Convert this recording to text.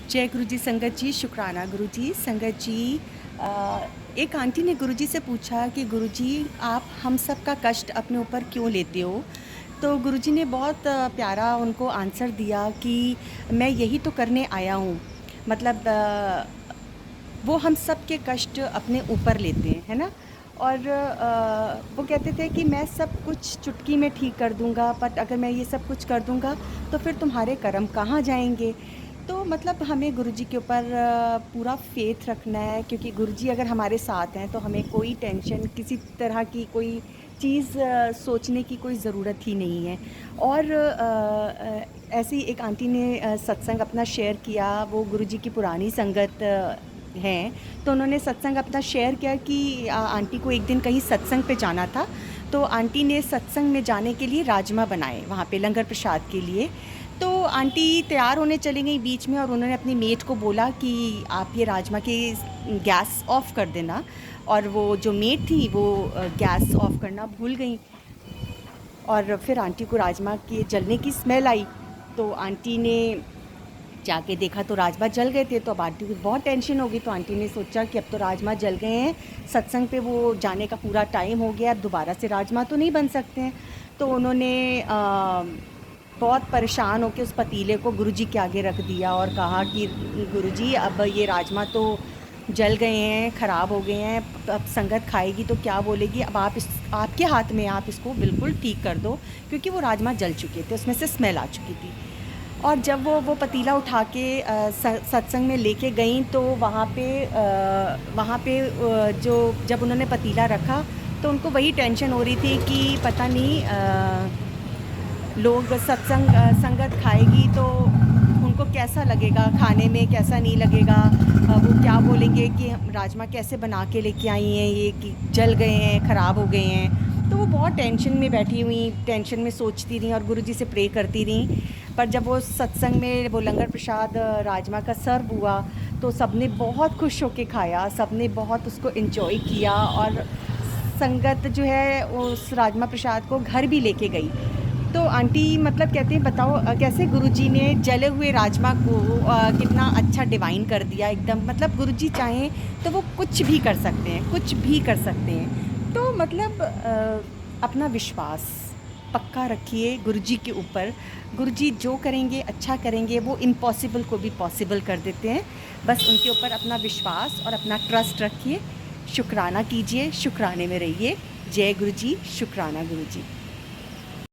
जय गुरु जी संगत जी, शुक्राना गुरु जी संगत जी। एक आंटी ने गुरु जी से पूछा कि गुरु जी आप हम सब का कष्ट अपने ऊपर क्यों लेते हो। तो गुरु जी ने बहुत प्यारा उनको आंसर दिया कि मैं यही तो करने आया हूँ। मतलब वो हम सब के कष्ट अपने ऊपर लेते हैं, है ना। और वो कहते थे कि मैं सब कुछ चुटकी में ठीक कर दूंगा, बट अगर मैं ये सब कुछ कर दूंगा तो फिर तुम्हारे कर्म कहाँ जाएंगे। तो मतलब हमें गुरुजी के ऊपर पूरा फेथ रखना है, क्योंकि गुरुजी अगर हमारे साथ हैं तो हमें कोई टेंशन, किसी तरह की कोई चीज़ सोचने की कोई ज़रूरत ही नहीं है। और ऐसे ही एक आंटी ने सत्संग अपना शेयर किया, वो गुरुजी की पुरानी संगत हैं। तो उन्होंने सत्संग अपना शेयर किया कि आंटी को एक दिन कहीं सत्संग पे जाना था। तो आंटी ने सत्संग में जाने के लिए राजमा बनाए वहाँ पे लंगर प्रसाद के लिए। तो आंटी तैयार होने चली गई बीच में, और उन्होंने अपनी मेट को बोला कि आप ये राजमा की गैस ऑफ़ कर देना। और वो जो मेट थी वो गैस ऑफ़ करना भूल गई। और फिर आंटी को राजमा के जलने की स्मेल आई। तो आंटी ने जाके देखा तो राजमा जल गए थे। तो अब आंटी को बहुत टेंशन हो गई। तो आंटी ने सोचा कि अब तो राजमा जल गए हैं, सत्संग पे वो जाने का पूरा टाइम हो गया, अब दोबारा से राजमा तो नहीं बन सकते हैं। तो उन्होंने बहुत परेशान होकर उस पतीले को गुरुजी के आगे रख दिया और कहा कि गुरुजी अब ये राजमा तो जल गए हैं, ख़राब हो गए हैं, अब संगत खाएगी तो क्या बोलेगी। अब आप इस आपके हाथ में, आप इसको बिल्कुल ठीक कर दो, क्योंकि वो राजमा जल चुके थे, उसमें से स्मेल आ चुकी थी। और जब वो पतीला उठा के सत्संग में लेके गईं तो वहाँ पे जो जब उन्होंने पतीला रखा तो उनको वही टेंशन हो रही थी कि पता नहीं लोग संगत खाएगी तो उनको कैसा लगेगा, खाने में कैसा नहीं लगेगा। वो क्या बोलेंगे कि राजमा कैसे बना के लेके आई हैं, ये कि जल गए हैं, ख़राब हो गए हैं। तो वो बहुत टेंशन में बैठी हुई, टेंशन में सोचती रहीं और गुरुजी से प्रे करती रहीं। पर जब वो सत्संग में वो लंगर प्रसाद राजमा का सर्व हुआ तो सबने बहुत खुश होके खाया, सबने बहुत उसको एंजॉय किया। और संगत जो है उस राजमा प्रसाद को घर भी लेके गई। तो आंटी मतलब कहते हैं बताओ कैसे गुरुजी ने जले हुए राजमा को कितना अच्छा डिवाइन कर दिया एकदम। मतलब गुरुजी चाहें तो वो कुछ भी कर सकते हैं, कुछ भी कर सकते हैं। तो मतलब अपना विश्वास पक्का रखिए गुरुजी के ऊपर। गुरुजी जो करेंगे अच्छा करेंगे, वो इम्पॉसिबल को भी पॉसिबल कर देते हैं। बस उनके ऊपर अपना विश्वास और अपना ट्रस्ट रखिए, शुक्राना कीजिए, शुक्राने में रहिए। जय गुरुजी, शुक्राना गुरुजी।